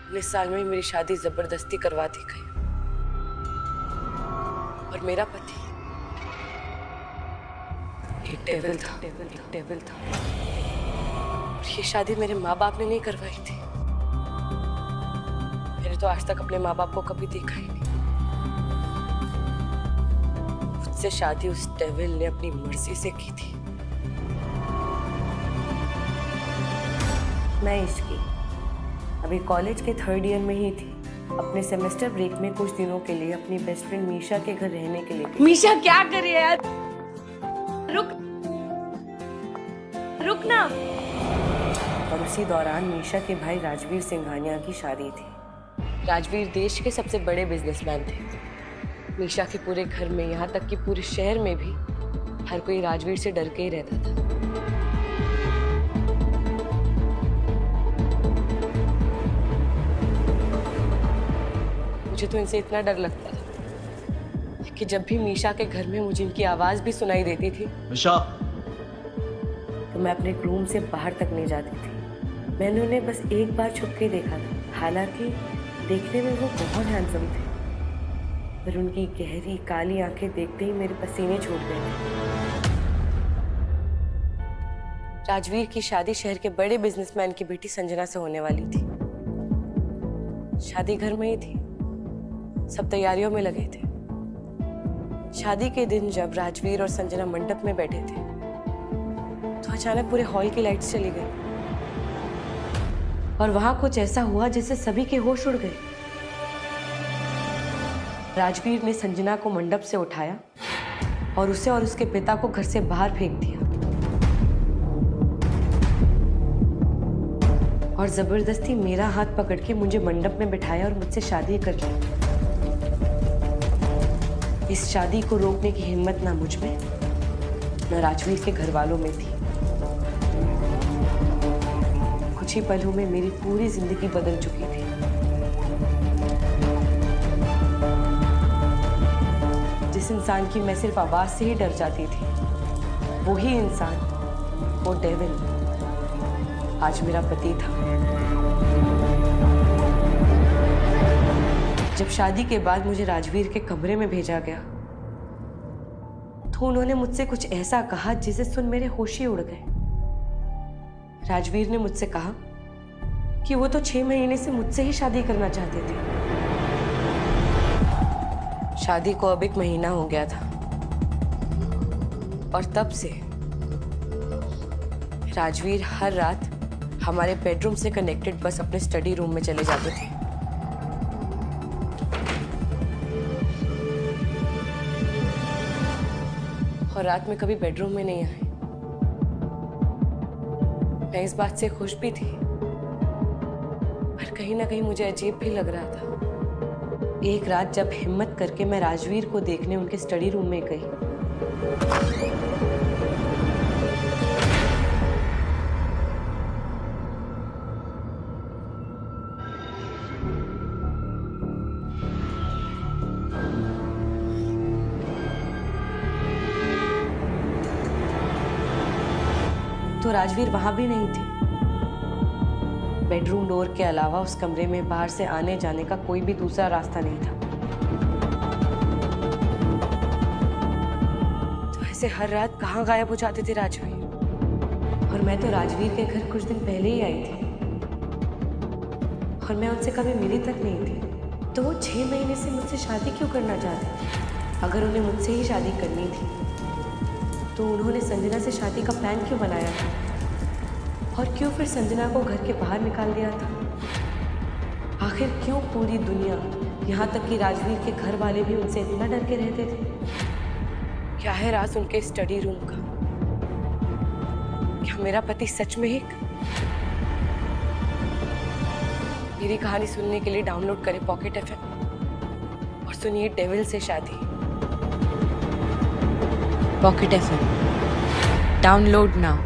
19 साल में मेरी शादी जबरदस्ती करवा दी गई और मेरा पति एक डेविल था। और ये शादी मेरे माँ बाप ने नहीं करवाई थी। मैंने तो आज तक अपने माँ बाप को कभी देखा ही नहीं। मुझसे शादी उस डेविल ने अपनी मर्जी से की थी। मैं इसकी अभी कॉलेज के 3rd ईयर में ही थी। अपने सेमेस्टर ब्रेक में कुछ दिनों के लिए अपनी बेस्ट फ्रेंड मीशा के घर रहने के लिए गई। मीशा क्या कर रही है यार? रुक ना। और उसी दौरान मीशा के भाई राजवीर सिंघानिया की शादी थी। राजवीर देश के सबसे बड़े बिजनेसमैन थे। मीशा के पूरे घर में, यहाँ तक कि पूरे शहर में भी हर कोई राजवीर से डर के ही रहता था। मुझे तो इनसे इतना डर लगता था कि जब भी मीशा के घर में मुझे इनकी आवाज भी सुनाई देती थी मीशा, तो मैं अपने रूम से बाहर तक नहीं जाती थी। मैंने उन्हें बस एक बार छुप के देखा था। हालांकि देखने में वो बहुत हैंडसम थे, पर उनकी गहरी काली आंखें देखते ही मेरे पसीने छूट गए थे। राजवीर की शादी शहर के बड़े बिजनेसमैन की बेटी संजना से होने वाली थी। शादी घर में ही थी, सब तैयारियों में लगे थे। शादी के दिन जब राजवीर और संजना मंडप में बैठे थे तो अचानक पूरे हॉल की लाइट्स चली गई और वहां कुछ ऐसा हुआ जिससे सभी के होश उड़ गए। राजवीर ने संजना को मंडप से उठाया और उसे और उसके पिता को घर से बाहर फेंक दिया और जबरदस्ती मेरा हाथ पकड़ के मुझे मंडप में बिठाया और मुझसे शादी कर ली। इस शादी को रोकने की हिम्मत ना मुझ में न राजवीर के घर वालों में थी। कुछ ही पलों में मेरी पूरी जिंदगी बदल चुकी थी। जिस इंसान की मैं सिर्फ आवाज से ही डर जाती थी, वही इंसान, वो डेविल, आज मेरा पति था। जब शादी के बाद मुझे राजवीर के कमरे में भेजा गया तो उन्होंने मुझसे कुछ ऐसा कहा जिसे सुन मेरे होश ही उड़ गए। राजवीर ने मुझसे कहा कि वो तो 6 महीने से मुझसे ही शादी करना चाहते थे। शादी को अब 1 महीना हो गया था और तब से राजवीर हर रात हमारे बेडरूम से कनेक्टेड बस अपने स्टडी रूम में चले जाते थे। और रात में कभी बेडरूम में नहीं आए। मैं इस बात से खुश भी थी, पर कहीं ना कहीं मुझे अजीब भी लग रहा था। एक रात जब हिम्मत करके मैं राजवीर को देखने उनके स्टडी रूम में गई तो राजवीर वहां भी नहीं थे। बेडरूम डोर के अलावा उस कमरे में बाहर से आने जाने का कोई भी दूसरा रास्ता नहीं था। तो ऐसे हर रात कहाँ गायब हो जाते थे राजवीर? और मैं तो राजवीर के घर कुछ दिन पहले ही आई थी और मैं उनसे कभी मिली तक नहीं थी। तो वो 6 महीने से मुझसे शादी क्यों करना चाहते थे? अगर उन्हें मुझसे ही शादी करनी थी तो उन्होंने संजना से शादी का प्लान क्यों बनाया था? और क्यों फिर संजना को घर के बाहर निकाल दिया था? आखिर क्यों पूरी दुनिया, यहाँ तक कि राजवीर के घर वाले भी उनसे इतना डर के रहते थे? क्या है राज उनके स्टडी रूम का? क्या मेरा पति सच में ही? मेरी कहानी सुनने के लिए डाउनलोड करें पॉकेट FM और सुनिए डेविल से शादी। Pocket FM. Download now.